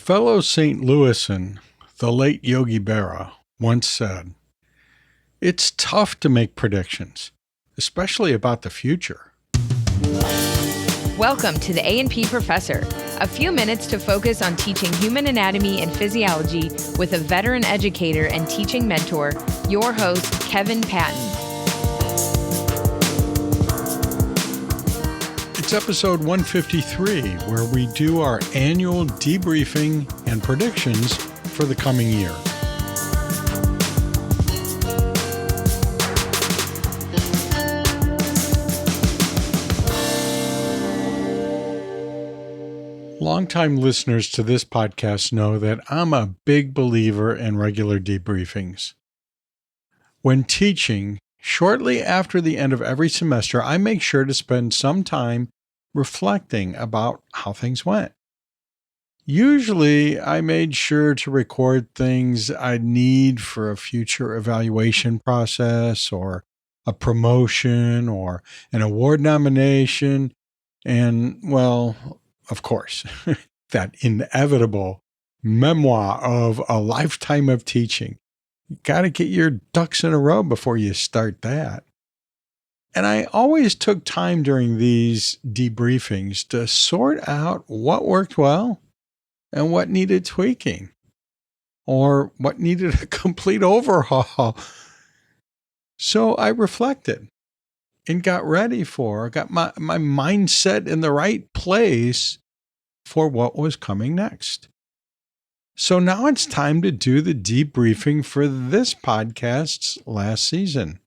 fellow St. Louisan, the late Yogi Berra, once said, "It's tough to make predictions, especially about the future." Welcome to the A&P Professor, a few minutes to focus on teaching human anatomy and physiology with a veteran educator and teaching mentor, your host, Kevin Patton. It's episode 153, where we do our annual debriefing and predictions for the coming year. Longtime listeners to this podcast know that I'm a big believer in regular debriefings. When teaching, shortly after the end of every semester, I make sure to spend some time reflecting about how things went. Usually, I made sure to record things I'd need for a future evaluation process or a promotion or an award nomination. And, well, of course, that inevitable memoir of a lifetime of teaching. You got to get your ducks in a row before you start that. And I always took time during these debriefings to sort out what worked well and what needed tweaking or what needed a complete overhaul. So I reflected and got my mindset in the right place for what was coming next. So now it's time to do the debriefing for this podcast's last season.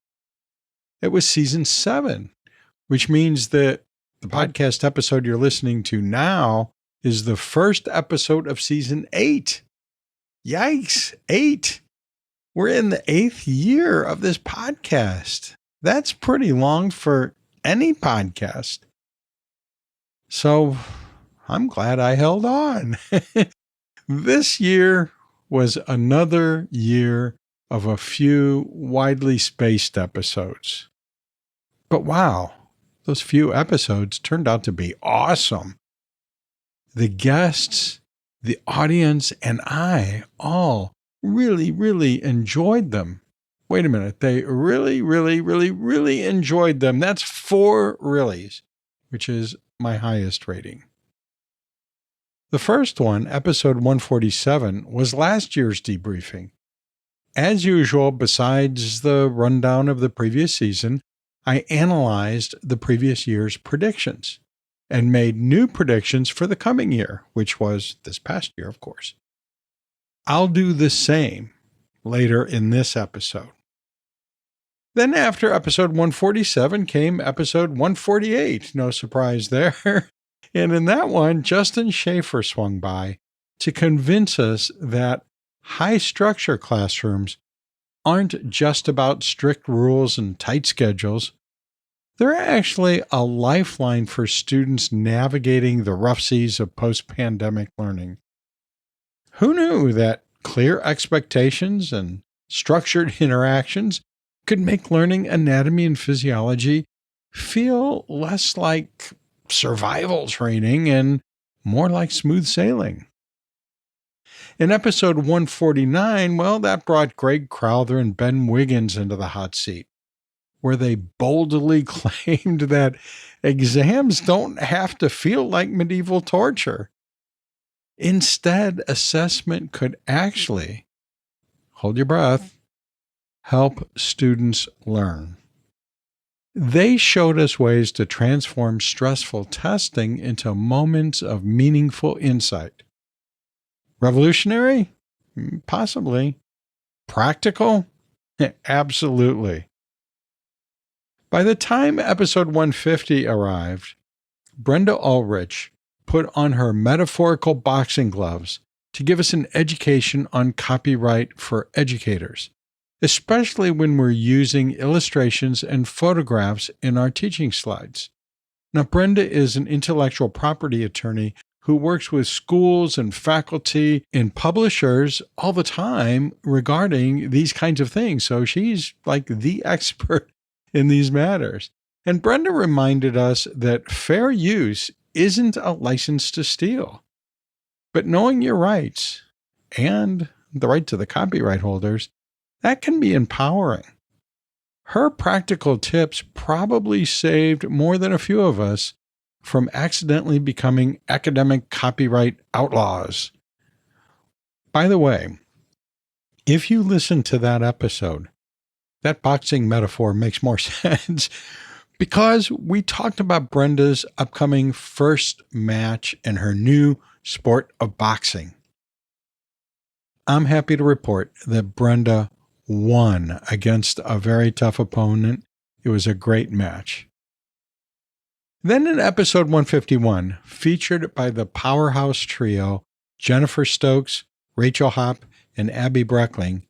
It was season 7, which means that the podcast episode you're listening to now is the first episode of season 8. Yikes, 8. We're in the 8th year of this podcast. That's pretty long for any podcast. So I'm glad I held on. This year was another year of a few widely spaced episodes. But wow, those few episodes turned out to be awesome. The guests, the audience, and I all really enjoyed them. Wait a minute, they really enjoyed them. That's 4 reallys, which is my highest rating. The first one, episode 147, was last year's debriefing. As usual, besides the rundown of the previous season, I analyzed the previous year's predictions and made new predictions for the coming year, which was this past year, of course. I'll do the same later in this episode. Then after episode 147 came episode 148. No surprise there. And in that one, Justin Schaefer swung by to convince us that high structure classrooms aren't just about strict rules and tight schedules. They're actually a lifeline for students navigating the rough seas of post-pandemic learning. Who knew that clear expectations and structured interactions could make learning anatomy and physiology feel less like survival training and more like smooth sailing? In episode 149, that brought Greg Crowther and Ben Wiggins into the hot seat, where they boldly claimed that exams don't have to feel like medieval torture. Instead, assessment could actually, hold your breath, help students learn. They showed us ways to transform stressful testing into moments of meaningful insight. Revolutionary? Possibly. Practical? Absolutely. By the time episode 150 arrived, Brenda Ulrich put on her metaphorical boxing gloves to give us an education on copyright for educators, especially when we're using illustrations and photographs in our teaching slides. Now, Brenda is an intellectual property attorney who works with schools and faculty and publishers all the time regarding these kinds of things. So she's like the expert in these matters. And Brenda reminded us that fair use isn't a license to steal. But knowing your rights and the right to the copyright holders, that can be empowering. Her practical tips probably saved more than a few of us from accidentally becoming academic copyright outlaws. By the way, if you listen to that episode, that boxing metaphor makes more sense because we talked about Brenda's upcoming first match in her new sport of boxing. I'm happy to report that Brenda won against a very tough opponent. It was a great match. Then in episode 151, featured by the powerhouse trio, Jennifer Stokes, Rachel Hopp, and Abby Breckling,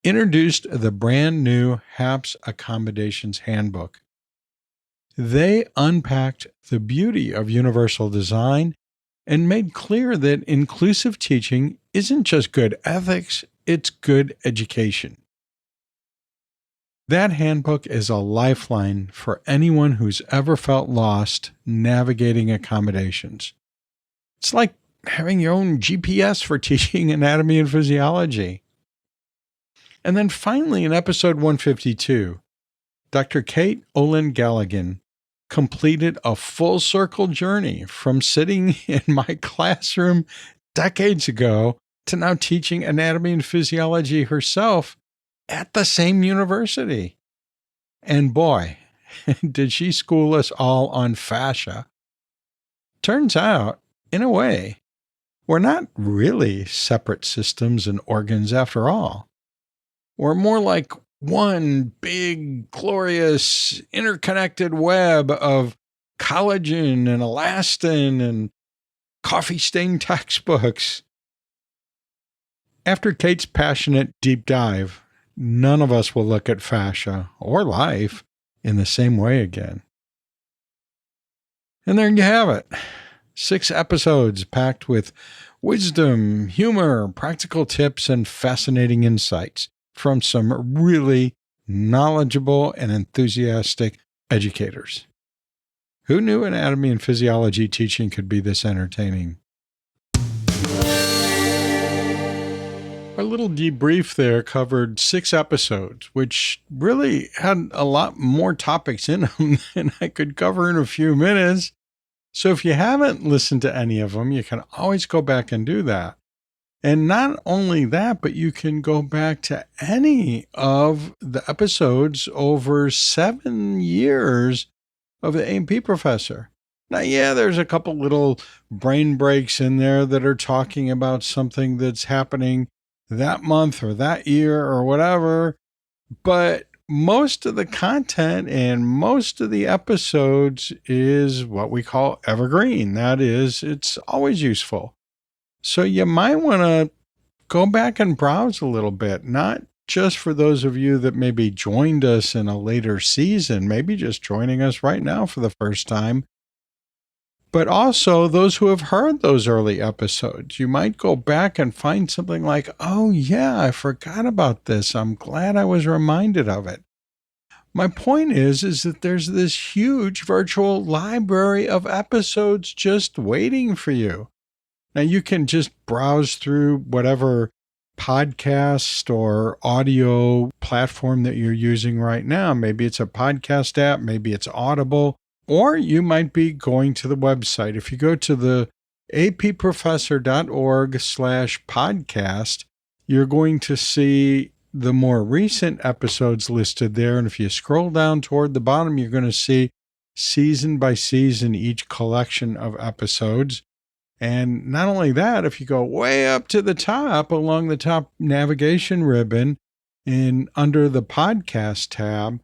introduced the brand new HAPS Accommodations Handbook. They unpacked the beauty of universal design and made clear that inclusive teaching isn't just good ethics, it's good education. That handbook is a lifeline for anyone who's ever felt lost navigating accommodations. It's like having your own GPS for teaching anatomy and physiology. And then finally, in episode 152, Dr. Kate Olin Galligan completed a full circle journey from sitting in my classroom decades ago to now teaching anatomy and physiology herself at the same university. And boy, did she school us all on fascia. Turns out, in a way, we're not really separate systems and organs after all. We're more like one big, glorious, interconnected web of collagen and elastin and coffee-stained textbooks. After Kate's passionate deep dive, none of us will look at fascia or life in the same way again. And there you have it. 6 episodes packed with wisdom, humor, practical tips, and fascinating insights from some really knowledgeable and enthusiastic educators. Who knew anatomy and physiology teaching could be this entertaining? Our little debrief there covered 6 episodes, which really had a lot more topics in them than I could cover in a few minutes. So if you haven't listened to any of them, you can always go back and do that. And not only that, but you can go back to any of the episodes over 7 years of the A&P Professor. Now, yeah, there's a couple little brain breaks in there that are talking about something that's happening that month or that year or whatever, but most of the content and most of the episodes is what we call evergreen. That is, it's always useful. So you might want to go back and browse a little bit, not just for those of you that maybe joined us in a later season, maybe just joining us right now for the first time, but also those who have heard those early episodes. You might go back and find something like, oh yeah, I forgot about this. I'm glad I was reminded of it. My point is that there's this huge virtual library of episodes just waiting for you. Now you can just browse through whatever podcast or audio platform that you're using right now. Maybe it's a podcast app, maybe it's Audible, or you might be going to the website. If you go to the approfessor.org/podcast, you're going to see the more recent episodes listed there. And if you scroll down toward the bottom, you're going to see season by season each collection of episodes. And not only that, if you go way up to the top along the top navigation ribbon and under the podcast tab,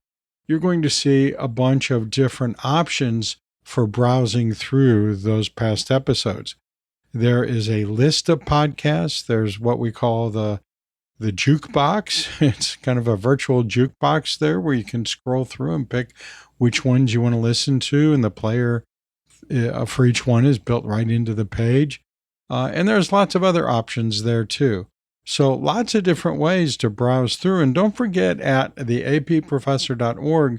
you're going to see a bunch of different options for browsing through those past episodes. There is a list of podcasts. There's what we call the jukebox. It's kind of a virtual jukebox there where you can scroll through and pick which ones you want to listen to, and the player for each one is built right into the page. And there's lots of other options there too. So lots of different ways to browse through. And don't forget, at the approfessor.org,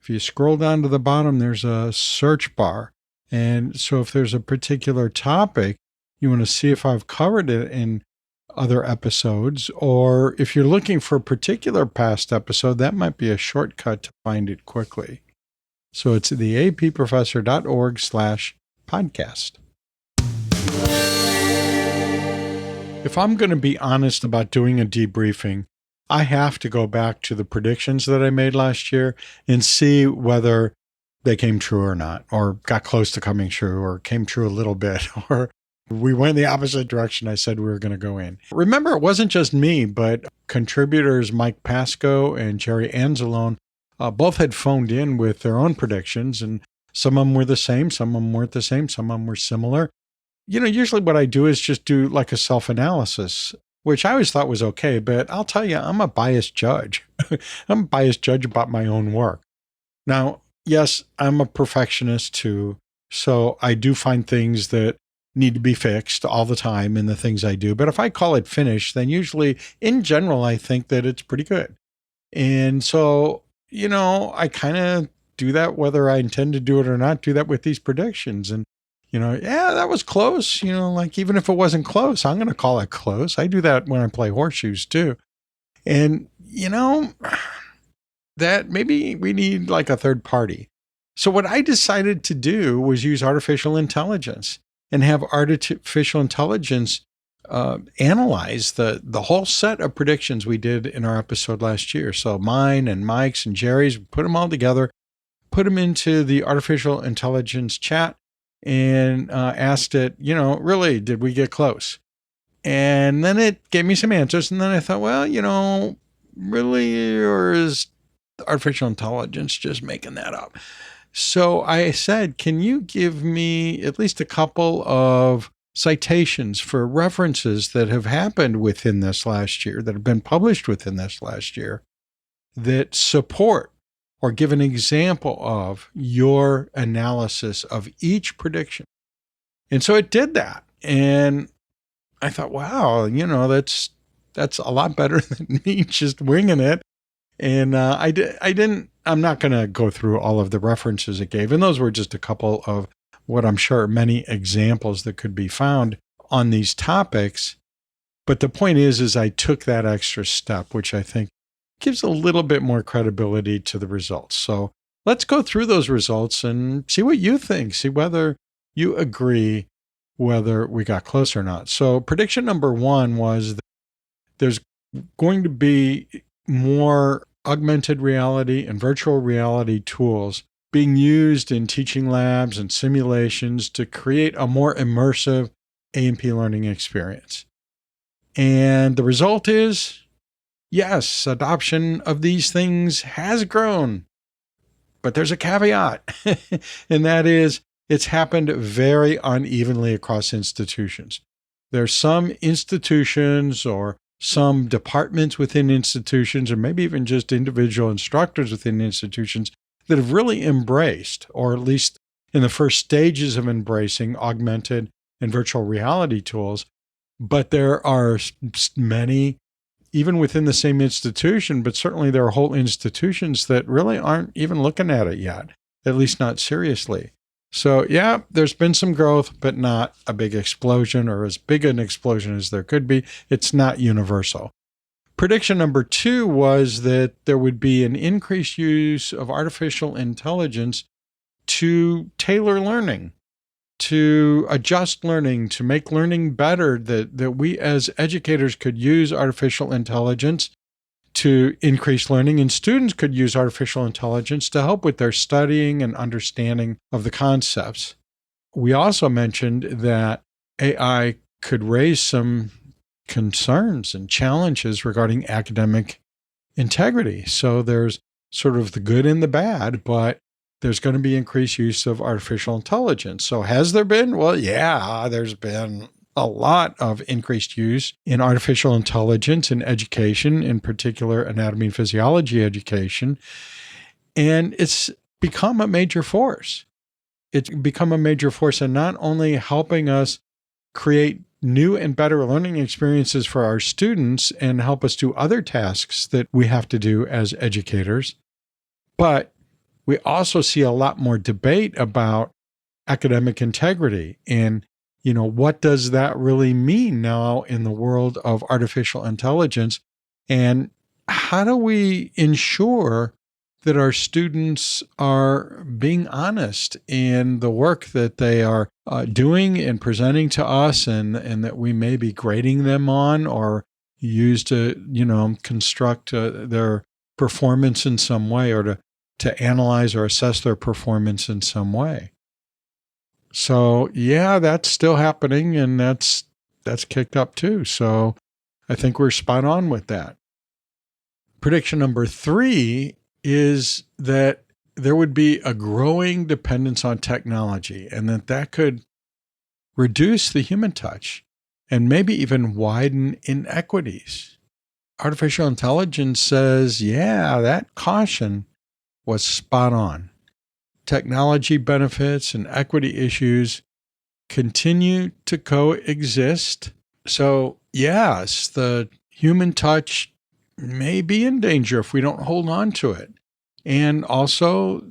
if you scroll down to the bottom, there's a search bar. And so if there's a particular topic you want to see if I've covered it in other episodes, or if you're looking for a particular past episode, that might be a shortcut to find it quickly. So it's theapprofessor.org/podcast. If I'm going to be honest about doing a debriefing, I have to go back to the predictions that I made last year and see whether they came true or not, or got close to coming true, or came true a little bit, or we went in the opposite direction I said we were going to go in. Remember, it wasn't just me, but contributors Mike Pascoe and Jerry Anzalone both had phoned in with their own predictions, and some of them were the same, some of them weren't the same, some of them were similar. Usually what I do is just do like a self-analysis, which I always thought was okay, but I'll tell you, I'm a biased judge. I'm a biased judge about my own work. Now, yes, I'm a perfectionist too, so I do find things that need to be fixed all the time in the things I do. But if I call it finished, then usually, in general, I think that it's pretty good. And so, I kind of do that whether I intend to do it or not, do that with these predictions. And, yeah, that was close. Like even if it wasn't close, I'm going to call it close. I do that when I play horseshoes too. And, that maybe we need like a third party. So what I decided to do was use artificial intelligence and have artificial intelligence analyze the whole set of predictions we did in our episode last year. So mine and Mike's and Jerry's, put them all together, put them into the artificial intelligence chat, and asked it, really, did we get close? And then it gave me some answers. And then I thought, well, really, or is artificial intelligence just making that up? So I said, can you give me at least a couple of citations for references that have happened within this last year, that have been published within this last year, that support or give an example of your analysis of each prediction? And so it did that. And I thought, wow, that's a lot better than me just winging it. And I'm not going to go through all of the references it gave. And those were just a couple of what I'm sure many examples that could be found on these topics. But the point is I took that extra step, which I think gives a little bit more credibility to the results. So let's go through those results and see what you think, see whether you agree whether we got close or not. So prediction number one was that there's going to be more augmented reality and virtual reality tools being used in teaching labs and simulations to create a more immersive A&P learning experience. And the result is, yes, adoption of these things has grown. But there's a caveat, and that is it's happened very unevenly across institutions. There's some institutions or some departments within institutions, or maybe even just individual instructors within institutions that have really embraced, or at least in the first stages of embracing, augmented and virtual reality tools. But there are many, even within the same institution, but certainly there are whole institutions that really aren't even looking at it yet, at least not seriously. So yeah, there's been some growth, but not a big explosion, or as big an explosion as there could be. It's not universal. Prediction number two was that there would be an increased use of artificial intelligence to tailor learning, to adjust learning, to make learning better, that we as educators could use artificial intelligence to increase learning, and students could use artificial intelligence to help with their studying and understanding of the concepts. We also mentioned that AI could raise some concerns and challenges regarding academic integrity. So there's sort of the good and the bad, but there's going to be increased use of artificial intelligence. So has there been? Well, yeah, there's been a lot of increased use in artificial intelligence in education, in particular anatomy and physiology education. And it's become a major force. It's become a major force in not only helping us create new and better learning experiences for our students and help us do other tasks that we have to do as educators, but we also see a lot more debate about academic integrity and what does that really mean now in the world of artificial intelligence? And how do we ensure that our students are being honest in the work that they are doing and presenting to us, and that we may be grading them on or use to, construct their performance in some way, or to analyze or assess their performance in some way. So yeah, that's still happening, and that's kicked up too. So I think we're spot on with that. Prediction number 3 is that there would be a growing dependence on technology, and that could reduce the human touch and maybe even widen inequities. Artificial intelligence says, yeah, that caution was spot on. Technology benefits and equity issues continue to coexist. So, yes, the human touch may be in danger if we don't hold on to it. And also,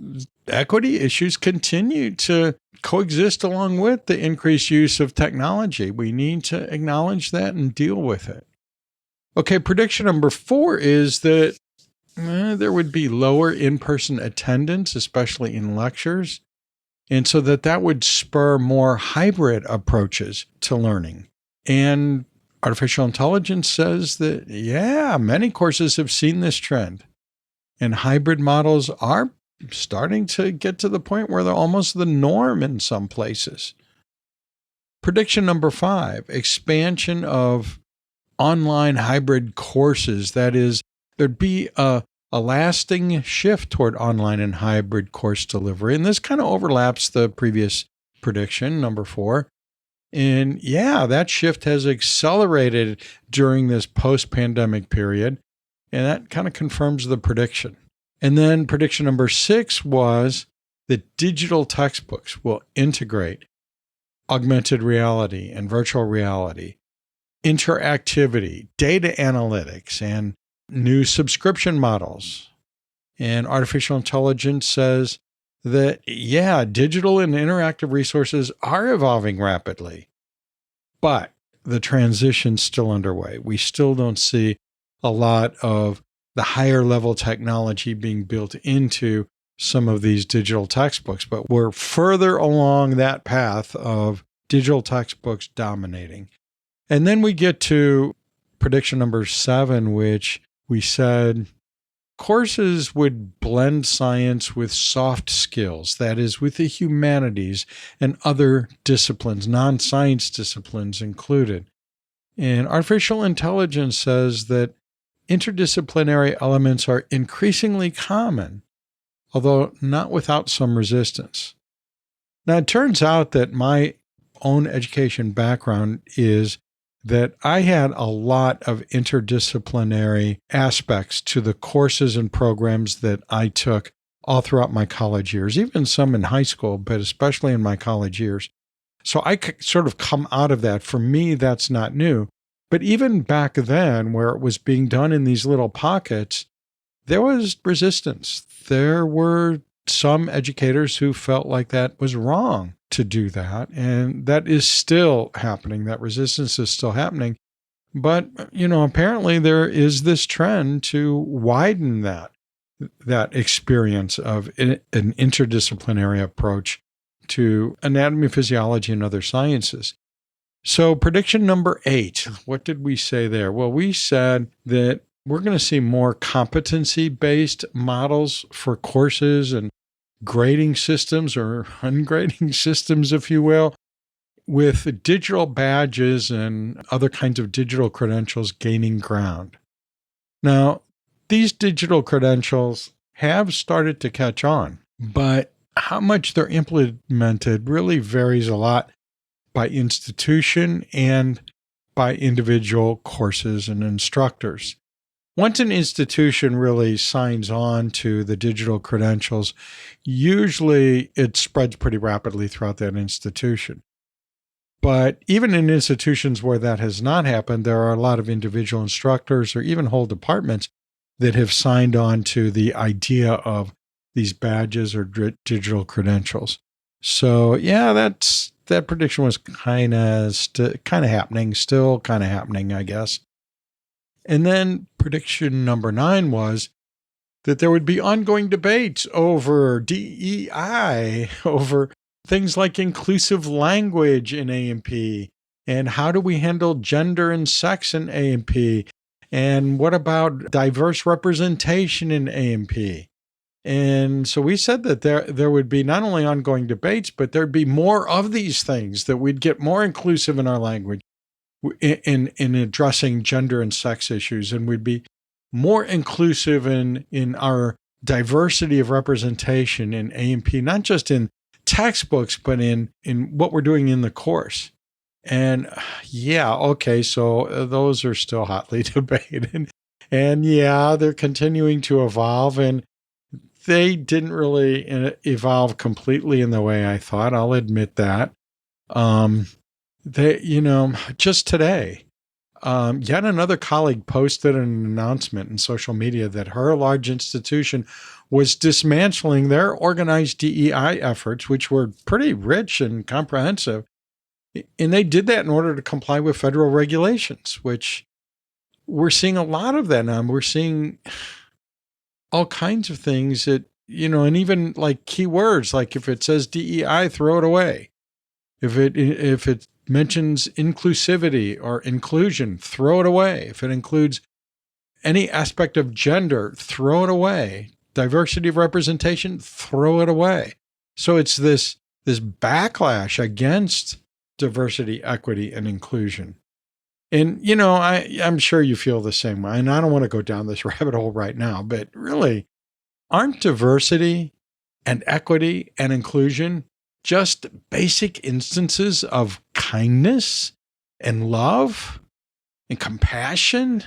equity issues continue to coexist along with the increased use of technology. We need to acknowledge that and deal with it. Okay, prediction number 4 is that there would be lower in-person attendance, especially in lectures, and so that would spur more hybrid approaches to learning. And artificial intelligence says that, yeah, many courses have seen this trend, and hybrid models are starting to get to the point where they're almost the norm in some places. Prediction number 5, expansion of online hybrid courses. That is, there'd be a lasting shift toward online and hybrid course delivery. And this kind of overlaps the previous prediction, number 4. And yeah, that shift has accelerated during this post-pandemic period. And that kind of confirms the prediction. And then prediction number 6 was that digital textbooks will integrate augmented reality and virtual reality, interactivity, data analytics, and new subscription models. And artificial intelligence says that, yeah, digital and interactive resources are evolving rapidly, but the transition's still underway. We still don't see a lot of the higher level technology being built into some of these digital textbooks, but we're further along that path of digital textbooks dominating. And then we get to prediction number 7, which we said courses would blend science with soft skills, that is, with the humanities and other disciplines, non-science disciplines included. And artificial intelligence says that interdisciplinary elements are increasingly common, although not without some resistance. Now, it turns out that my own education background is that I had a lot of interdisciplinary aspects to the courses and programs that I took all throughout my college years, even some in high school, but especially in my college years. So I sort of come out of that. For me, that's not new. But even back then, where it was being done in these little pockets, there was resistance. There were some educators who felt like that was wrong to do that. And that is still happening. That resistance is still happening. But, apparently there is this trend to widen that experience of an interdisciplinary approach to anatomy, physiology, and other sciences. So prediction number 8, what did we say there? Well, we said that we're going to see more competency-based models for courses and grading systems, or ungrading systems, if you will, with digital badges and other kinds of digital credentials gaining ground. Now, these digital credentials have started to catch on, but how much they're implemented really varies a lot by institution and by individual courses and instructors. Once an institution really signs on to the digital credentials, usually it spreads pretty rapidly throughout that institution. But even in institutions where that has not happened, there are a lot of individual instructors or even whole departments that have signed on to the idea of these badges or digital credentials. So yeah, that's that prediction was kind of still kind of happening, I guess. And then prediction number 9 was that there would be ongoing debates over DEI, over things like inclusive language in A&P, and how do we handle gender and sex in A&P, and what about diverse representation in A&P? And so we said that there would be not only ongoing debates, but there'd be more of these things, that we'd get more inclusive in our language in addressing gender and sex issues, and we'd be more inclusive in our diversity of representation in A&P, not just in textbooks, but in what we're doing in the course. And yeah, okay, so those are still hotly debated. And yeah, they're continuing to evolve, and they didn't really evolve completely in the way I thought. I'll admit that. Just today, yet another colleague posted an announcement in social media that her large institution was dismantling their organized DEI efforts, which were pretty rich and comprehensive. And they did that in order to comply with federal regulations, which we're seeing a lot of that now. We're seeing all kinds of things that, and even like keywords, like if it says DEI, throw it away. If it mentions inclusivity or inclusion, throw it away. If it includes any aspect of gender, throw it away. Diversity of representation, throw it away. So it's this backlash against diversity, equity, and inclusion. And, I'm sure you feel the same way. And I don't want to go down this rabbit hole right now, but really, aren't diversity and equity and inclusion just basic instances of kindness and love and compassion?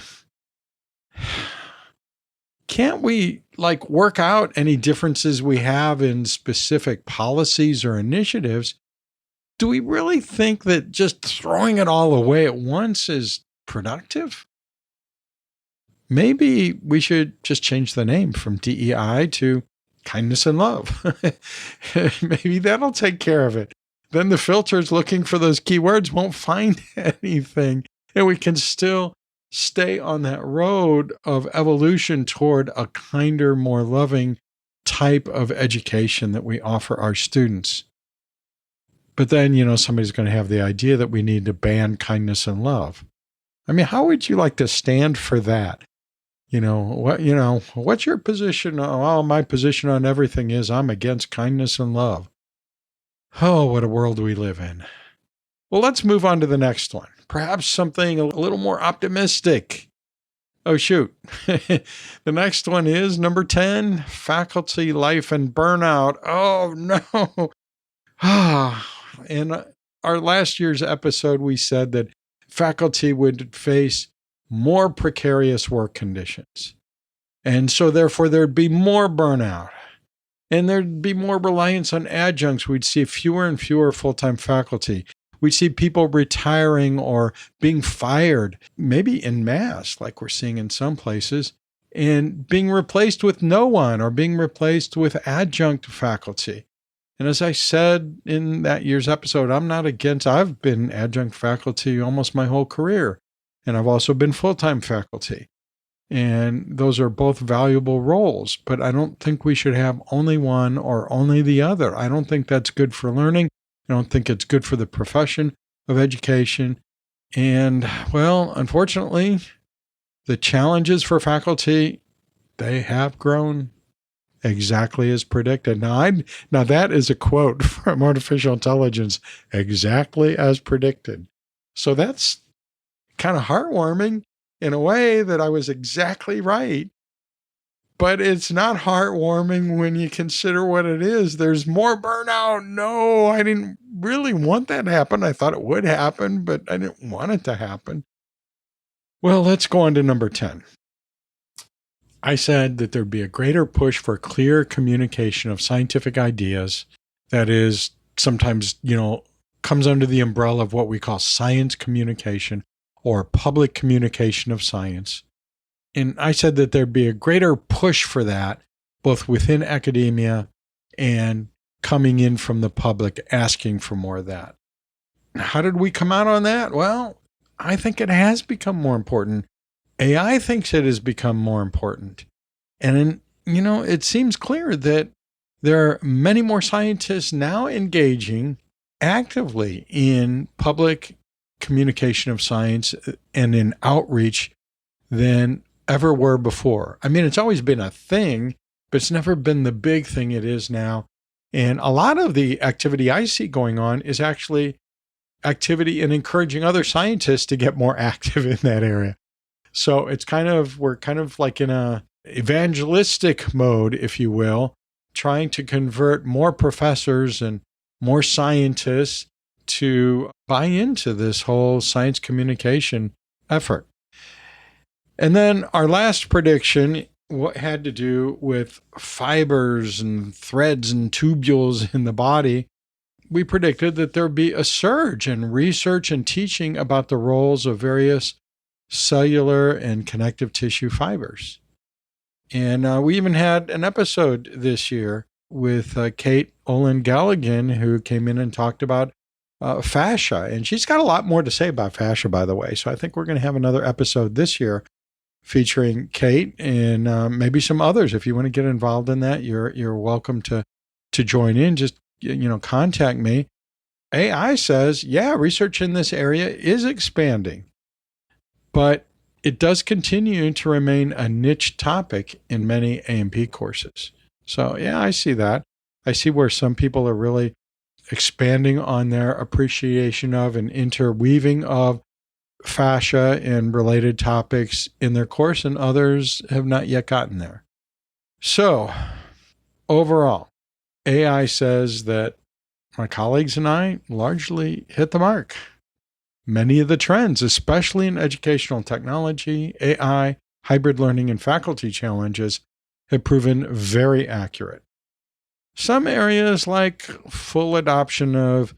Can't we work out any differences we have in specific policies or initiatives? Do we really think that just throwing it all away at once is productive? Maybe we should just change the name from DEI to kindness and love. Maybe that'll take care of it. Then the filters looking for those keywords won't find anything, and we can still stay on that road of evolution toward a kinder, more loving type of education that we offer our students. But then, somebody's going to have the idea that we need to ban kindness and love. I mean, how would you like to stand for that? What's your position? Oh, my position on everything is I'm against kindness and love. Oh, what a world we live in. Well, let's move on to the next one. Perhaps something a little more optimistic. Oh, shoot. The next one is number 10, faculty life and burnout. Oh, no. In our last year's episode, we said that faculty would face more precarious work conditions. And so therefore there'd be more burnout, and there'd be more reliance on adjuncts. We'd see fewer and fewer full-time faculty. We'd see people retiring or being fired, maybe en masse, like we're seeing in some places, and being replaced with no one or being replaced with adjunct faculty. And as I said in that year's episode, I've been adjunct faculty almost my whole career. And I've also been full-time faculty. And those are both valuable roles, but I don't think we should have only one or only the other. I don't think that's good for learning. I don't think it's good for the profession of education. And, well, unfortunately, the challenges for faculty, they have grown exactly as predicted. Now that is a quote from artificial intelligence, exactly as predicted. So that's kind of heartwarming in a way that I was exactly right. But it's not heartwarming when you consider what it is. There's more burnout. No, I didn't really want that to happen. I thought it would happen, but I didn't want it to happen. Well, let's go on to number 10. I said that there'd be a greater push for clear communication of scientific ideas. That is sometimes, comes under the umbrella of what we call science communication or public communication of science. And I said that there'd be a greater push for that, both within academia and coming in from the public asking for more of that. How did we come out on that? Well, I think it has become more important. AI thinks it has become more important. And, it seems clear that there are many more scientists now engaging actively in public communication of science and in outreach than ever were before. I mean, it's always been a thing, but it's never been the big thing it is now. And a lot of the activity I see going on is actually activity in encouraging other scientists to get more active in that area. So we're kind of like in a evangelistic mode, if you will, trying to convert more professors and more scientists to buy into this whole science communication effort. And then our last prediction had to do with fibers and threads and tubules in the body. We predicted that there'd be a surge in research and teaching about the roles of various cellular and connective tissue fibers. And we even had an episode this year with Kate Olin-Galligan, who came in and talked about fascia. And she's got a lot more to say about fascia, by the way. So I think we're going to have another episode this year featuring Kate and maybe some others. If you want to get involved in that, you're welcome to join in. Just contact me. AI says, yeah, research in this area is expanding, but it does continue to remain a niche topic in many A&P courses. So yeah, I see that. I see where some people are really expanding on their appreciation of and interweaving of fascia and related topics in their course, and others have not yet gotten there. So overall, AI says that my colleagues and I largely hit the mark. Many of the trends, especially in educational technology, AI, hybrid learning, and faculty challenges, have proven very accurate. Some areas like full adoption of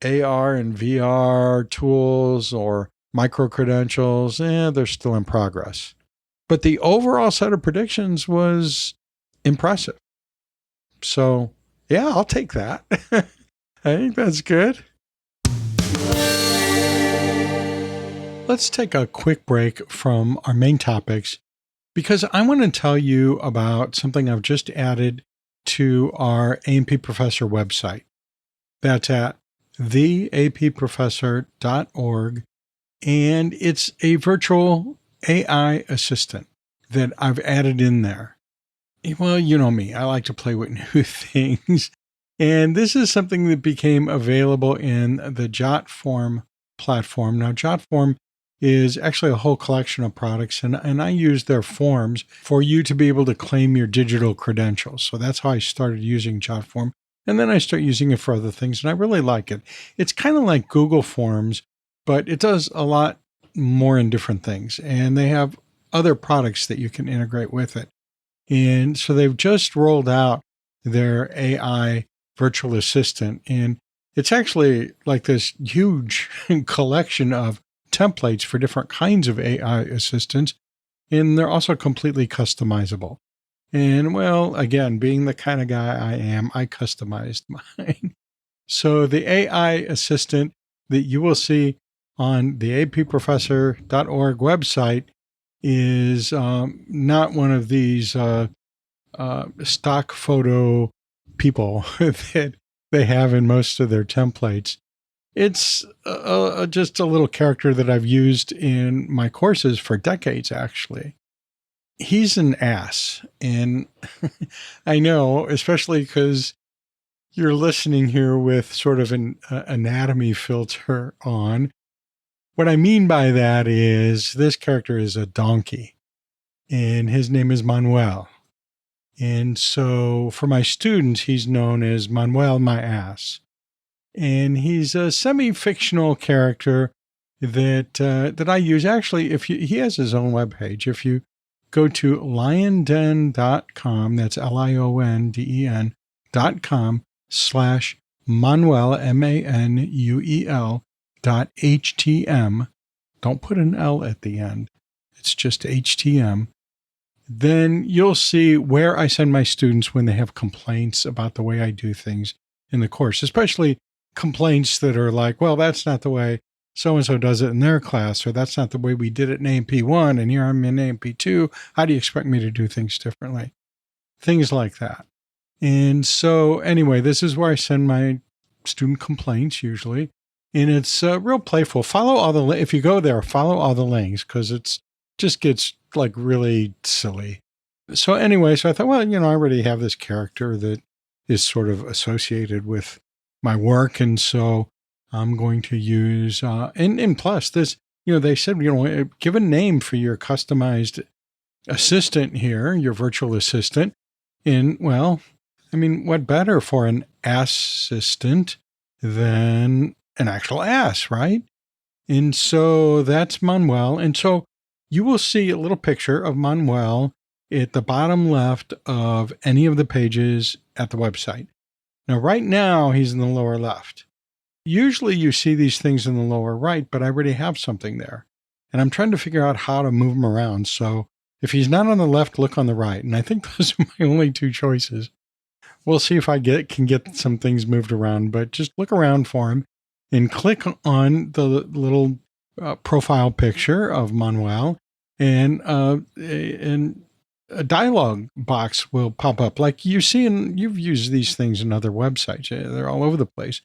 AR and VR tools or micro-credentials, they're still in progress. But the overall set of predictions was impressive. So, yeah, I'll take that. I think that's good. Let's take a quick break from our main topics because I want to tell you about something I've just added to our A&P Professor website. That's at theapprofessor.org, and it's a virtual AI assistant that I've added in there. Well, you know me, I like to play with new things. And this is something that became available in the JotForm platform. Now, JotForm is actually a whole collection of products, and I use their forms for you to be able to claim your digital credentials. So that's how I started using JotForm. And then I start using it for other things, and I really like it. It's kind of like Google Forms, but it does a lot more in different things. And they have other products that you can integrate with it. And so they've just rolled out their AI virtual assistant. And it's actually like this huge collection of templates for different kinds of AI assistants. And they're also completely customizable. And well, again, being the kind of guy I am, I customized mine. So the AI assistant that you will see on the approfessor.org website is not one of these stock photo people that they have in most of their templates. It's just a little character that I've used in my courses for decades, actually. He's an ass. And I know, especially because you're listening here with sort of an anatomy filter on. What I mean by that is this character is a donkey, and his name is Manuel. And so for my students, he's known as Manuel my ass. And he's a semi-fictional character that I use. Actually, he has his own webpage. If you go to lionden.com, that's lionden.com/Manuel, MANUEL.htm. Don't put an L at the end. It's just HTM. Then you'll see where I send my students when they have complaints about the way I do things in the course, especially complaints that are like, well, that's not the way so-and-so does it in their class, or that's not the way we did it in AMP1, and here I'm in AMP2. How do you expect me to do things differently? Things like that. And so anyway, this is where I send my student complaints usually. And it's real playful. Follow all the, if you go there, follow all the links because it's just gets like really silly. So anyway, so I thought, well, I already have this character that is sort of associated with my work. And so I'm going to use, and plus this, they said, give a name for your customized assistant here, your virtual assistant. And well, I mean, what better for an assistant than an actual ass, right? And so that's Manuel. And so you will see a little picture of Manuel at the bottom left of any of the pages at the website. Now, right now, he's in the lower left. Usually you see these things in the lower right, but I already have something there. And I'm trying to figure out how to move him around. So if he's not on the left, look on the right. And I think those are my only two choices. We'll see if I can get some things moved around, but just look around for him and click on the little profile picture of Manuel, and a dialog box will pop up like you see, and you've used these things in other websites. They're all over the place.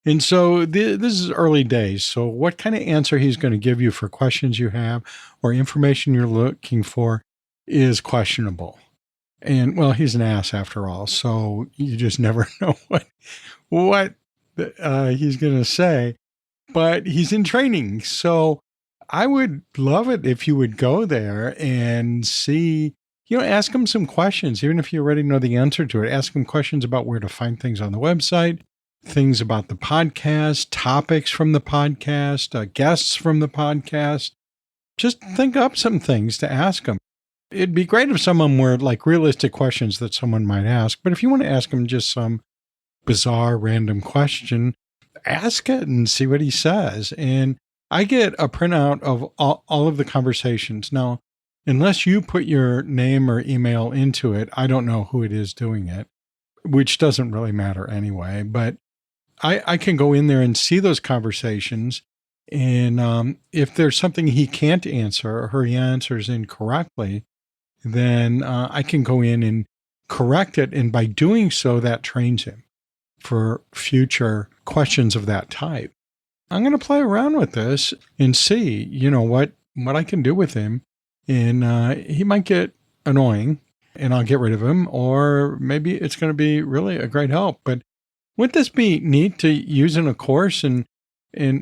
And so this is early days. So what kind of answer he's going to give you for questions you have or information you're looking for is questionable. And well, he's an ass after all. So you just never know what he's going to say, but he's in training. So I would love it if you would go there and see, ask him some questions, even if you already know the answer to it. Ask him questions about where to find things on the website, things about the podcast, topics from the podcast, guests from the podcast. Just think up some things to ask him. It'd be great if some of them were like realistic questions that someone might ask. But if you want to ask him just some bizarre random question, ask it and see what he says. And I get a printout of all of the conversations. Now, unless you put your name or email into it, I don't know who it is doing it, which doesn't really matter anyway. But I can go in there and see those conversations. And if there's something he can't answer or he answers incorrectly, then I can go in and correct it. And by doing so, that trains him for future questions of that type. I'm going to play around with this and see, what I can do with him. And he might get annoying and I'll get rid of him, or maybe it's going to be really a great help. But wouldn't this be neat to use in a course and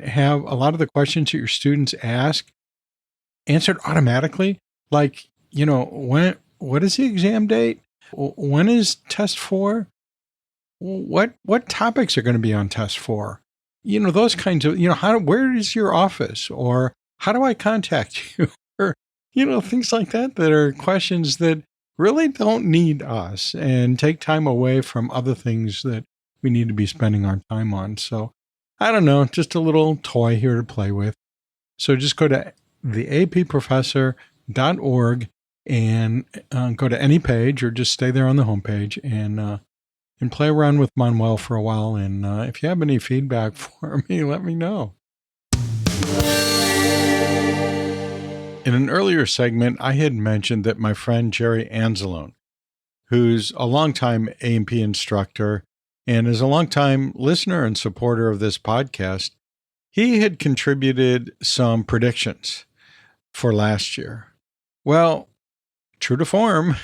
have a lot of the questions that your students ask answered automatically? Like, what is the exam date? When is test 4? What topics are going to be on test 4? Those kinds of, where is your office? Or how do I contact you? Or, things like that are questions that really don't need us and take time away from other things that we need to be spending our time on. So I don't know, just a little toy here to play with. So just go to theapprofessor.org and go to any page or just stay there on the homepage and play around with Manuel for a while. And if you have any feedback for me, let me know. In an earlier segment, I had mentioned that my friend Jerry Anzalone, who's a longtime AMP instructor and is a longtime listener and supporter of this podcast, he had contributed some predictions for last year. Well, true to form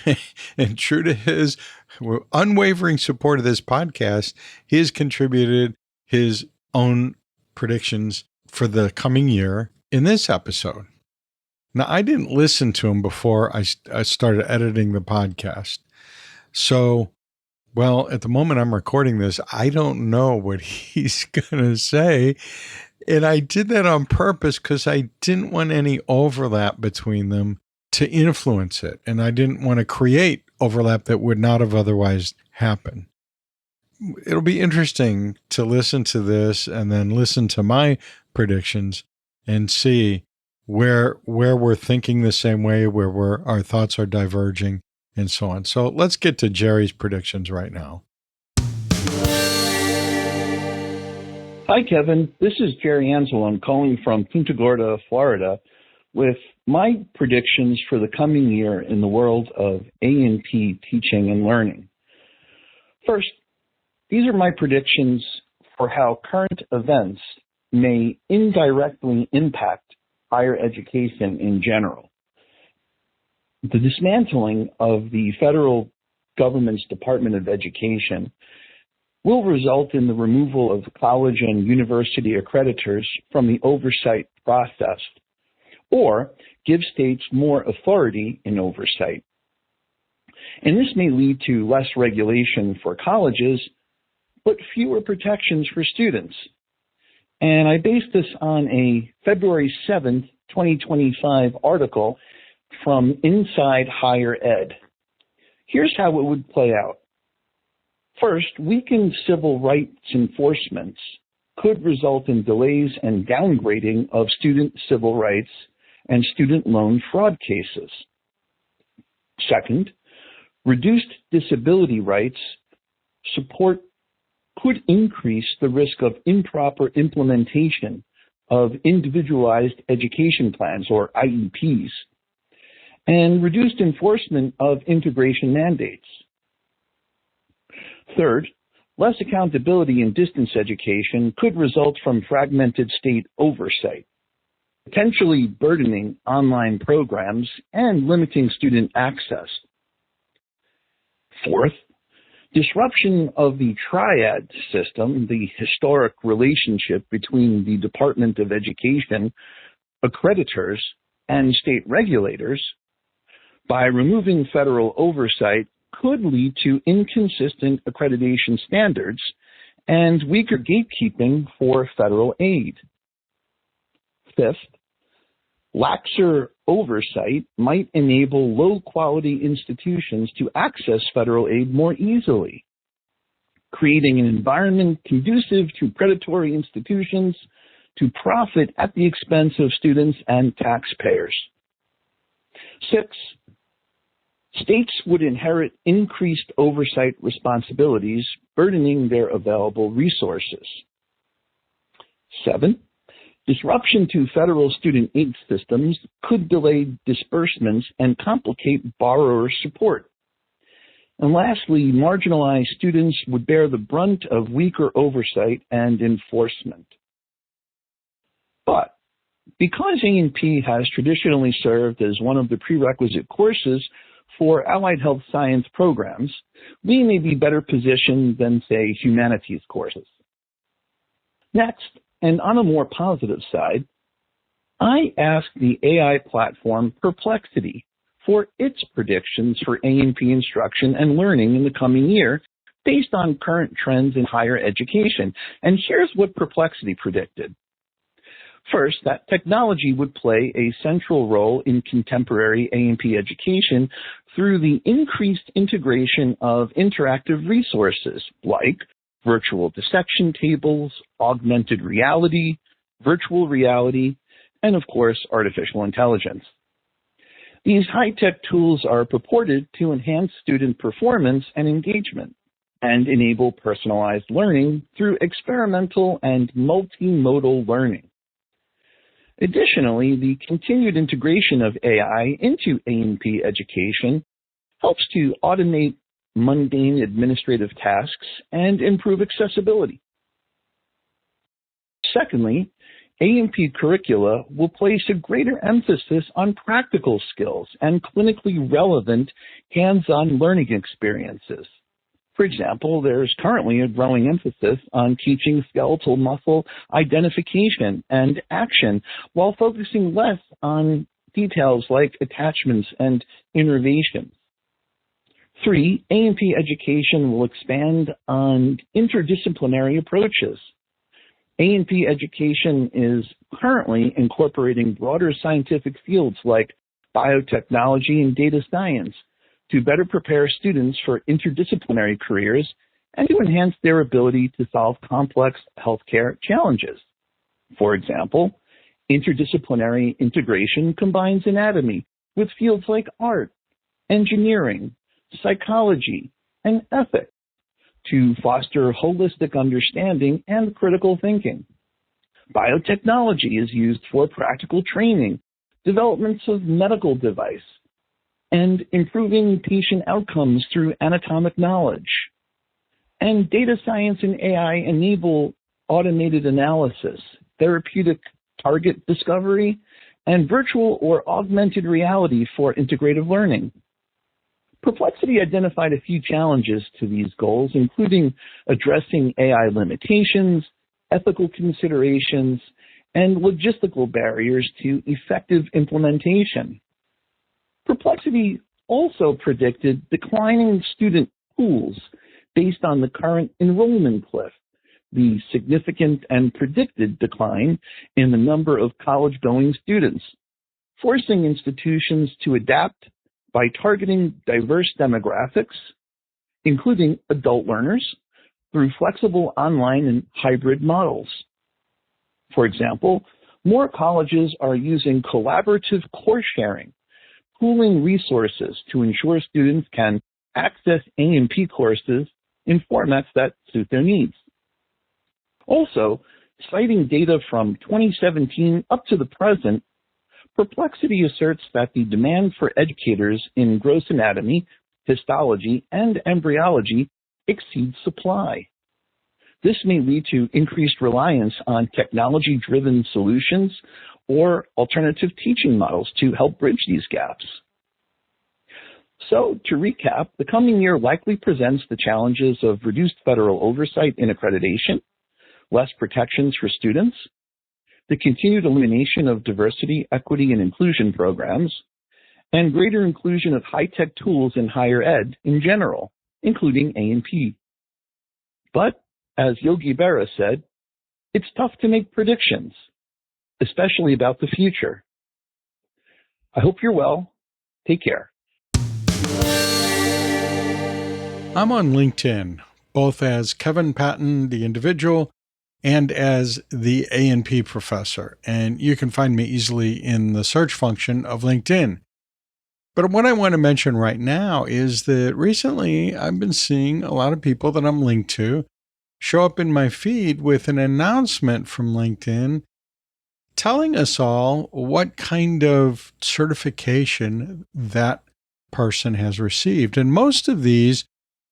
and true to his unwavering support of this podcast, he has contributed his own predictions for the coming year in this episode. Now, I didn't listen to him before I started editing the podcast. So, well, at the moment I'm recording this, I don't know what he's going to say. And I did that on purpose because I didn't want any overlap between them to influence it. And I didn't want to create overlap that would not have otherwise happened. It'll be interesting to listen to this and then listen to my predictions and see where we're thinking the same way, where our thoughts are diverging, and so on. So let's get to Jerry's predictions right now. Hi, Kevin. This is Jerry Anzalone calling from Punta Gorda, Florida, with my predictions for the coming year in the world of A&P teaching and learning. First, these are my predictions for how current events may indirectly impact higher education in general. The dismantling of the federal government's Department of Education will result in the removal of college and university accreditors from the oversight process, or give states more authority in oversight. And this may lead to less regulation for colleges, but fewer protections for students. And I based this on a February 7th, 2025 article from Inside Higher Ed. Here's how it would play out. First, weakened civil rights enforcement could result in delays and downgrading of student civil rights and student loan fraud cases. Second, reduced disability rights support could increase the risk of improper implementation of individualized education plans, or IEPs, and reduced enforcement of integration mandates. Third, less accountability in distance education could result from fragmented state oversight, potentially burdening online programs and limiting student access. Fourth, disruption of the triad system, the historic relationship between the Department of Education, accreditors, and state regulators, by removing federal oversight, could lead to inconsistent accreditation standards and weaker gatekeeping for federal aid. Fifth, laxer oversight might enable low-quality institutions to access federal aid more easily, creating an environment conducive to predatory institutions to profit at the expense of students and taxpayers. Six, states would inherit increased oversight responsibilities, burdening their available resources. Seven, disruption to federal student aid systems could delay disbursements and complicate borrower support. And lastly, marginalized students would bear the brunt of weaker oversight and enforcement. But because A&P has traditionally served as one of the prerequisite courses for allied health science programs, we may be better positioned than, say, humanities courses. Next, and on a more positive side, I asked the AI platform Perplexity for its predictions for A&P instruction and learning in the coming year based on current trends in higher education. And here's what Perplexity predicted. First, that technology would play a central role in contemporary A&P education through the increased integration of interactive resources like virtual dissection tables, augmented reality, virtual reality, and of course, artificial intelligence. These high-tech tools are purported to enhance student performance and engagement and enable personalized learning through experimental and multimodal learning. Additionally, the continued integration of AI into A&P education helps to automate mundane administrative tasks and improve accessibility. Secondly, A&P curricula will place a greater emphasis on practical skills and clinically relevant hands-on learning experiences. For example, there's currently a growing emphasis on teaching skeletal muscle identification and action while focusing less on details like attachments and innervations. 3, A&P education will expand on interdisciplinary approaches. A&P education is currently incorporating broader scientific fields like biotechnology and data science to better prepare students for interdisciplinary careers and to enhance their ability to solve complex healthcare challenges. For example, interdisciplinary integration combines anatomy with fields like art, engineering, psychology, and ethics to foster holistic understanding and critical thinking. Biotechnology is used for practical training, developments of medical device, and improving patient outcomes through anatomic knowledge. And data science and AI enable automated analysis, therapeutic target discovery, and virtual or augmented reality for integrative learning. Perplexity identified a few challenges to these goals, including addressing AI limitations, ethical considerations, and logistical barriers to effective implementation. Perplexity also predicted declining student pools based on the current enrollment cliff, the significant and predicted decline in the number of college-going students, forcing institutions to adapt by targeting diverse demographics, including adult learners, through flexible online and hybrid models. For example, more colleges are using collaborative course sharing, pooling resources to ensure students can access A&P courses in formats that suit their needs. Also, citing data from 2017 up to the present, Perplexity asserts that the demand for educators in gross anatomy, histology, and embryology exceeds supply. This may lead to increased reliance on technology-driven solutions or alternative teaching models to help bridge these gaps. So, to recap, the coming year likely presents the challenges of reduced federal oversight in accreditation, less protections for students, the continued elimination of diversity, equity, and inclusion programs, and greater inclusion of high-tech tools in higher ed in general, including A&P. But, as Yogi Berra said, it's tough to make predictions, especially about the future. I hope you're well. Take care. I'm on LinkedIn, both as Kevin Patton, the individual, and as the A&P professor, and you can find me easily in the search function of LinkedIn. But what I want to mention right now is that recently I've been seeing a lot of people that I'm linked to show up in my feed with an announcement from LinkedIn telling us all what kind of certification that person has received. And most of these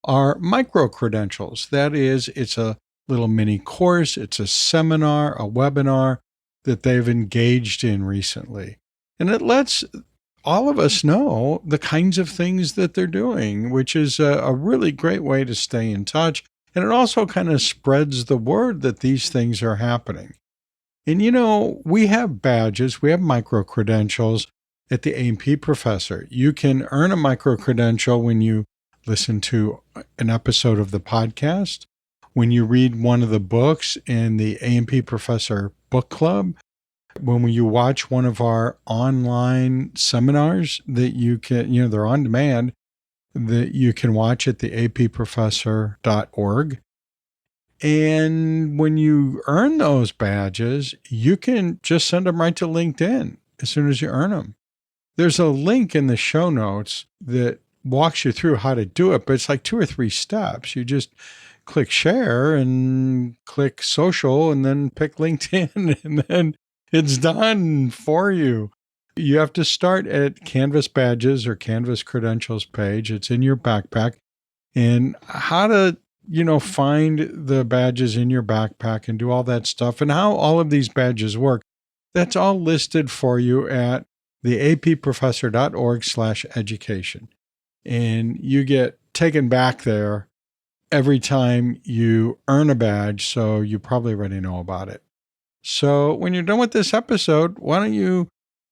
are micro-credentials. That is, it's a little mini course, it's a seminar, a webinar that they've engaged in recently. And it lets all of us know the kinds of things that they're doing, which is a really great way to stay in touch. And it also kind of spreads the word that these things are happening. And you know, we have badges, we have micro-credentials at the A&P Professor. You can earn a micro-credential when you listen to an episode of the podcast, when you read one of the books in the A&P Professor Book Club, when you watch one of our online seminars that you can, they're on demand, that you can watch at the approfessor.org. And when you earn those badges, you can just send them right to LinkedIn as soon as you earn them. There's a link in the show notes that walks you through how to do it, but it's like 2 or 3 steps. You just click share and click social and then pick LinkedIn and then it's done for you. You have to start at Canvas Badges or Canvas Credentials page. It's in your backpack. And how to, find the badges in your backpack and do all that stuff and how all of these badges work, that's all listed for you at the approfessor.org/education. And you get taken back there every time you earn a badge, so you probably already know about it. So when you're done with this episode, why don't you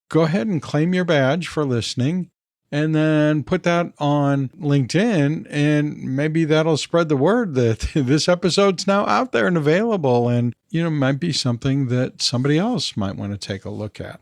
go ahead and claim your badge for listening and then put that on LinkedIn, and maybe that'll spread the word that this episode's now out there and available, and might be something that somebody else might want to take a look at.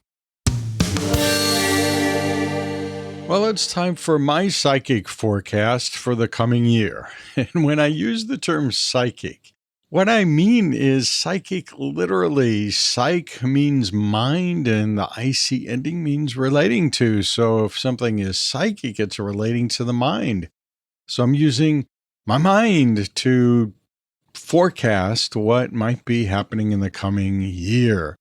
Well, it's time for my psychic forecast for the coming year. And when I use the term psychic, what I mean is psychic literally. Psych means mind, and the IC ending means relating to. So if something is psychic, it's relating to the mind. So I'm using my mind to forecast what might be happening in the coming year.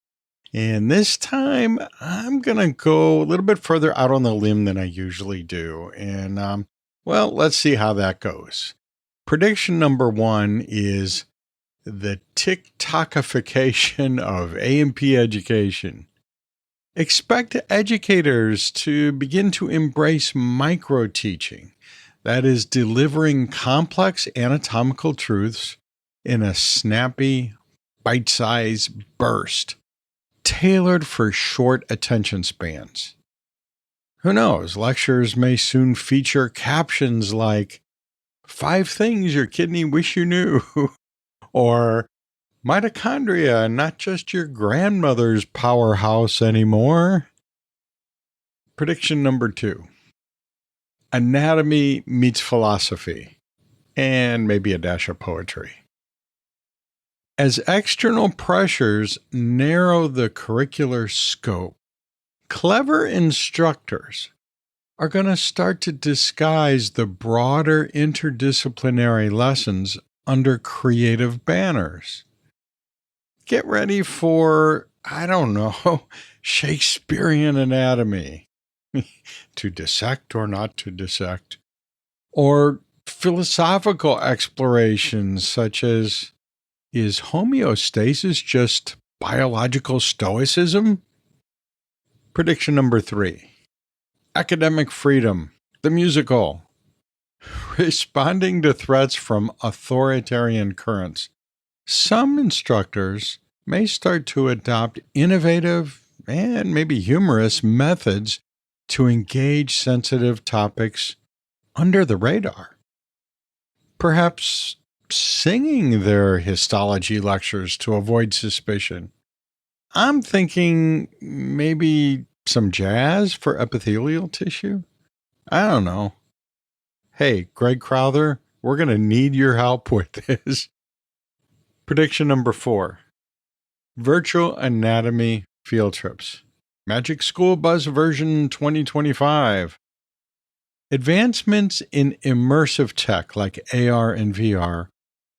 And this time, I'm going to go a little bit further out on the limb than I usually do. And, well, let's see how that goes. Prediction number 1 is the TikTokification of A&P education. Expect educators to begin to embrace micro-teaching, that is, delivering complex anatomical truths in a snappy, bite-sized burst, tailored for short attention spans. Who knows, lectures may soon feature captions like, 5 things your kidney wish you knew, or mitochondria, not just your grandmother's powerhouse anymore. Prediction number 2. Anatomy meets philosophy, and maybe a dash of poetry. As external pressures narrow the curricular scope, clever instructors are going to start to disguise the broader interdisciplinary lessons under creative banners. Get ready for, I don't know, Shakespearean anatomy, to dissect or not to dissect, or philosophical explorations such as, is homeostasis just biological stoicism? Prediction number 3. Academic freedom, the musical. Responding to threats from authoritarian currents, some instructors may start to adopt innovative and maybe humorous methods to engage sensitive topics under the radar. Perhaps singing their histology lectures to avoid suspicion. I'm thinking maybe some jazz for epithelial tissue? I don't know. Hey, Greg Crowther, we're going to need your help with this. Prediction number 4. Virtual anatomy field trips. Magic School Bus version 2025. Advancements in immersive tech like AR and VR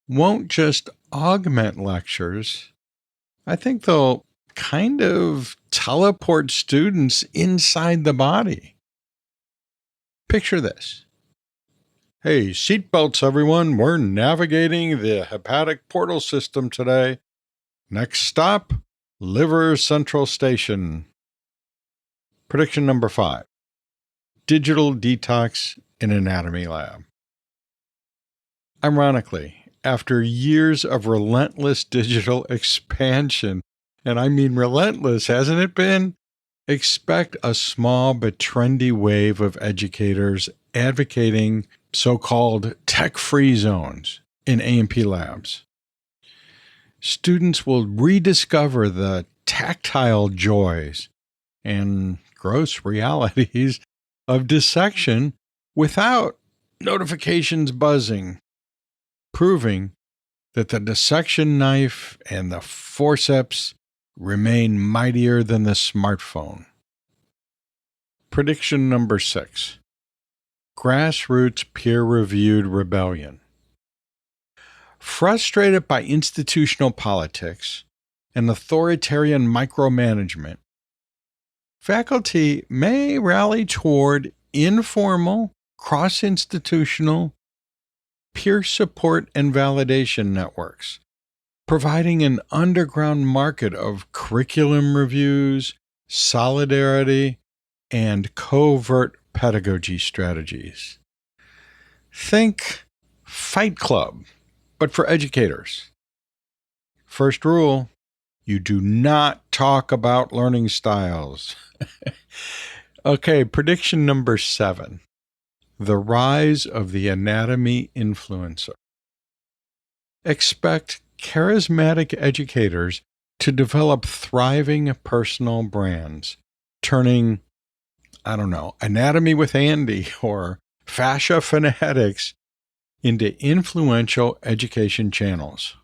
won't just augment lectures. I think they'll kind of teleport students inside the body. Picture this. Hey, seatbelts, everyone. We're navigating the hepatic portal system today. Next stop, Liver Central Station. Prediction number 5. Digital detox in anatomy lab. Ironically, after years of relentless digital expansion, and I mean relentless, hasn't it been? Expect a small but trendy wave of educators advocating so-called tech-free zones in A&P labs. Students will rediscover the tactile joys and gross realities of dissection without notifications buzzing, proving that the dissection knife and the forceps remain mightier than the smartphone. Prediction number 6. Grassroots peer-reviewed rebellion. Frustrated by institutional politics and authoritarian micromanagement, faculty may rally toward informal, cross-institutional, peer support and validation networks, providing an underground market of curriculum reviews, solidarity, and covert pedagogy strategies. Think Fight Club, but for educators. First rule, you do not talk about learning styles. Okay, prediction number 7. The rise of the anatomy influencer. Expect charismatic educators to develop thriving personal brands, turning, Anatomy with Andy or Fascia Fanatics into influential education channels.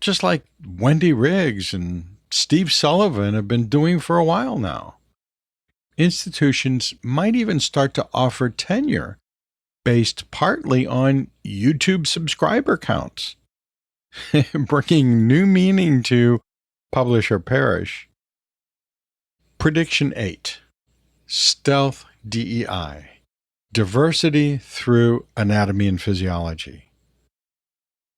Just like Wendy Riggs and Steve Sullivan have been doing for a while now. Institutions might even start to offer tenure based partly on YouTube subscriber counts, bringing new meaning to publish or perish. Prediction 8. Stealth DEI. Diversity through anatomy and physiology.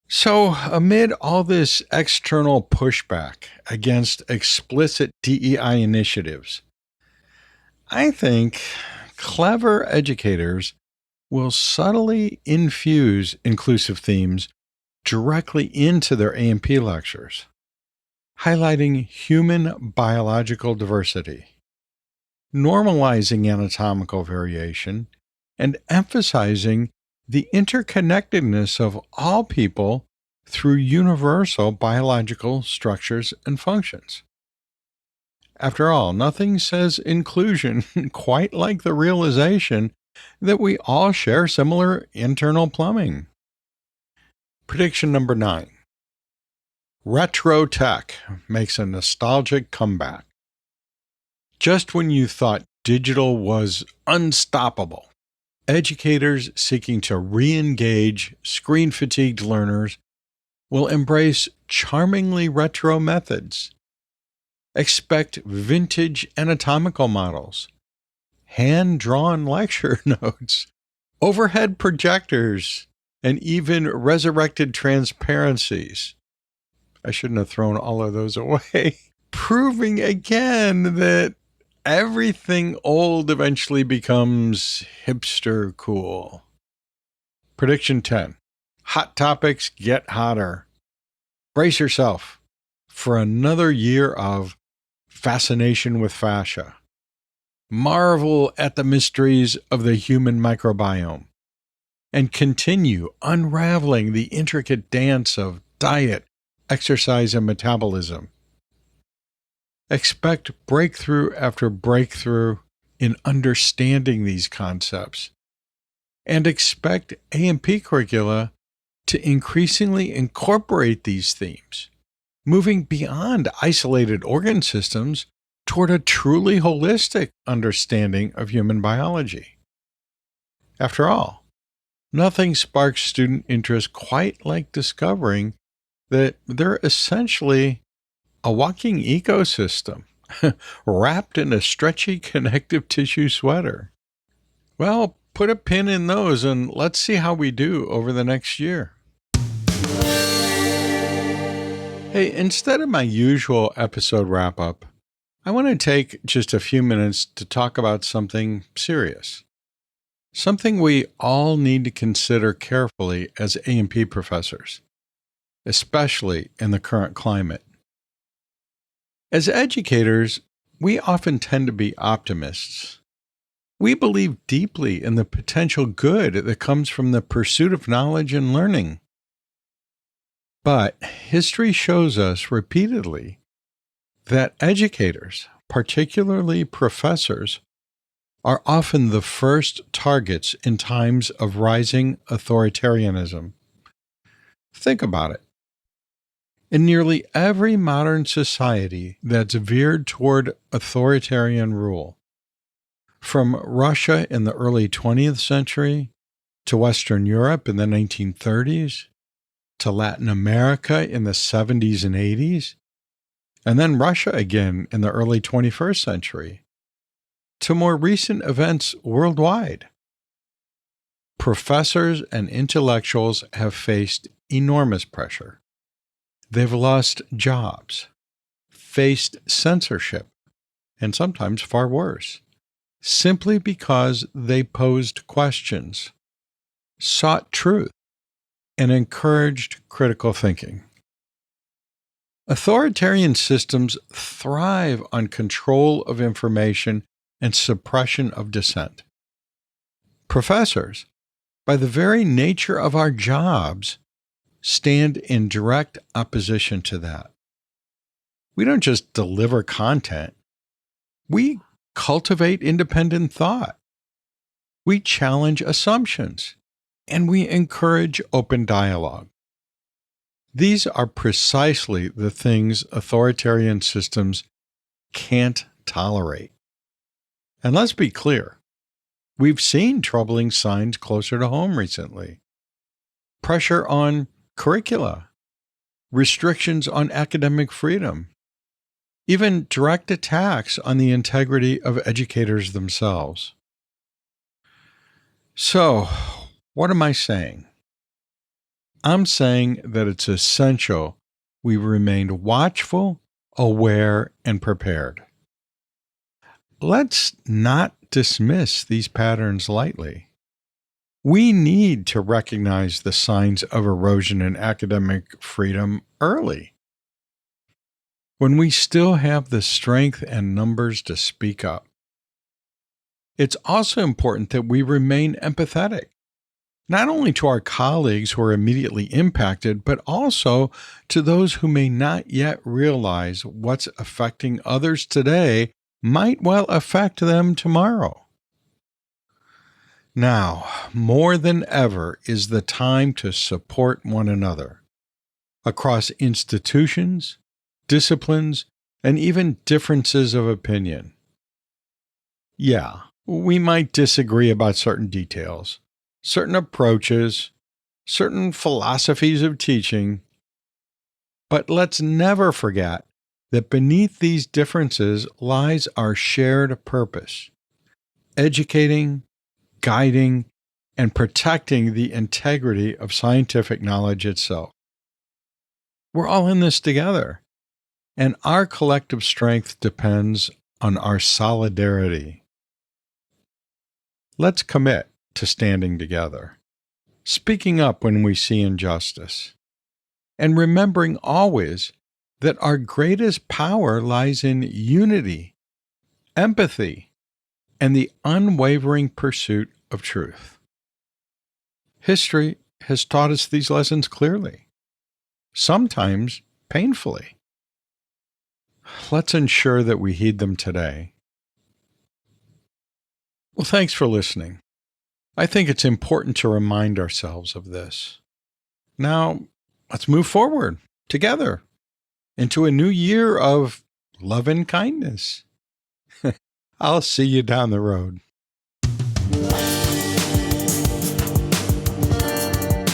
So, amid all this external pushback against explicit DEI initiatives, I think clever educators will subtly infuse inclusive themes directly into their A&P lectures, highlighting human biological diversity, normalizing anatomical variation, and emphasizing the interconnectedness of all people through universal biological structures and functions. After all, nothing says inclusion quite like the realization that we all share similar internal plumbing. Prediction number 9. Retro tech makes a nostalgic comeback. Just when you thought digital was unstoppable, educators seeking to re-engage screen-fatigued learners will embrace charmingly retro methods. Expect vintage anatomical models, hand-drawn lecture notes, overhead projectors, and even resurrected transparencies. I shouldn't have thrown all of those away. Proving again that everything old eventually becomes hipster cool. Prediction 10. Hot topics get hotter. Brace yourself for another year of fascination with fascia. Marvel at the mysteries of the human microbiome and continue unraveling the intricate dance of diet, exercise, and metabolism. Expect breakthrough after breakthrough in understanding these concepts, and expect A&P curricula to increasingly incorporate these themes, moving beyond isolated organ systems toward a truly holistic understanding of human biology. After all, nothing sparks student interest quite like discovering that they're essentially a walking ecosystem wrapped in a stretchy connective tissue sweater. Well, put a pin in those and let's see how we do over the next year. Hey, instead of my usual episode wrap-up, I want to take just a few minutes to talk about something serious. Something we all need to consider carefully as A&P professors, especially in the current climate. As educators, we often tend to be optimists. We believe deeply in the potential good that comes from the pursuit of knowledge and learning. But history shows us repeatedly that educators, particularly professors, are often the first targets in times of rising authoritarianism. Think about it. In nearly every modern society that's veered toward authoritarian rule, from Russia in the early 20th century, to Western Europe in the 1930s, to Latin America in the 70s and 80s, and then Russia again in the early 21st century, to more recent events worldwide, professors and intellectuals have faced enormous pressure. They've lost jobs, faced censorship, and sometimes far worse, simply because they posed questions, sought truth, and encouraged critical thinking. Authoritarian systems thrive on control of information and suppression of dissent. Professors, by the very nature of our jobs, stand in direct opposition to that. We don't just deliver content. We cultivate independent thought. We challenge assumptions, and we encourage open dialogue. These are precisely the things authoritarian systems can't tolerate. And let's be clear, We've seen troubling signs closer to home recently. Pressure on curricula, restrictions on academic freedom, even direct attacks on the integrity of educators themselves. So, what am I saying? I'm saying that it's essential we remain watchful, aware, and prepared. Let's not dismiss these patterns lightly. We need to recognize the signs of erosion in academic freedom early, when we still have the strength and numbers to speak up. It's also important that we remain empathetic, not only to our colleagues who are immediately impacted, but also to those who may not yet realize what's affecting others today might well affect them tomorrow. Now, more than ever is the time to support one another across institutions, disciplines, and even differences of opinion. Yeah, we might disagree about certain details, certain approaches, certain philosophies of teaching, but let's never forget that beneath these differences lies our shared purpose: educating, guiding, and protecting the integrity of scientific knowledge itself. We're all in this together, and our collective strength depends on our solidarity. Let's commit to standing together, speaking up when we see injustice, and remembering always that our greatest power lies in unity, empathy, and the unwavering pursuit of truth. History has taught us these lessons clearly, sometimes painfully. Let's ensure that we heed them today. Well, thanks for listening. I think it's important to remind ourselves of this. Now, let's move forward together into a new year of love and kindness. I'll see you down the road.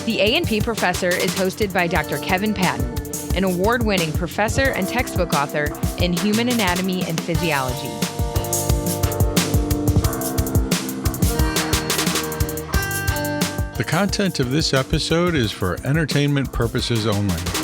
The A&P Professor is hosted by Dr. Kevin Patton, an award-winning professor and textbook author in human anatomy and physiology. The content of this episode is for entertainment purposes only.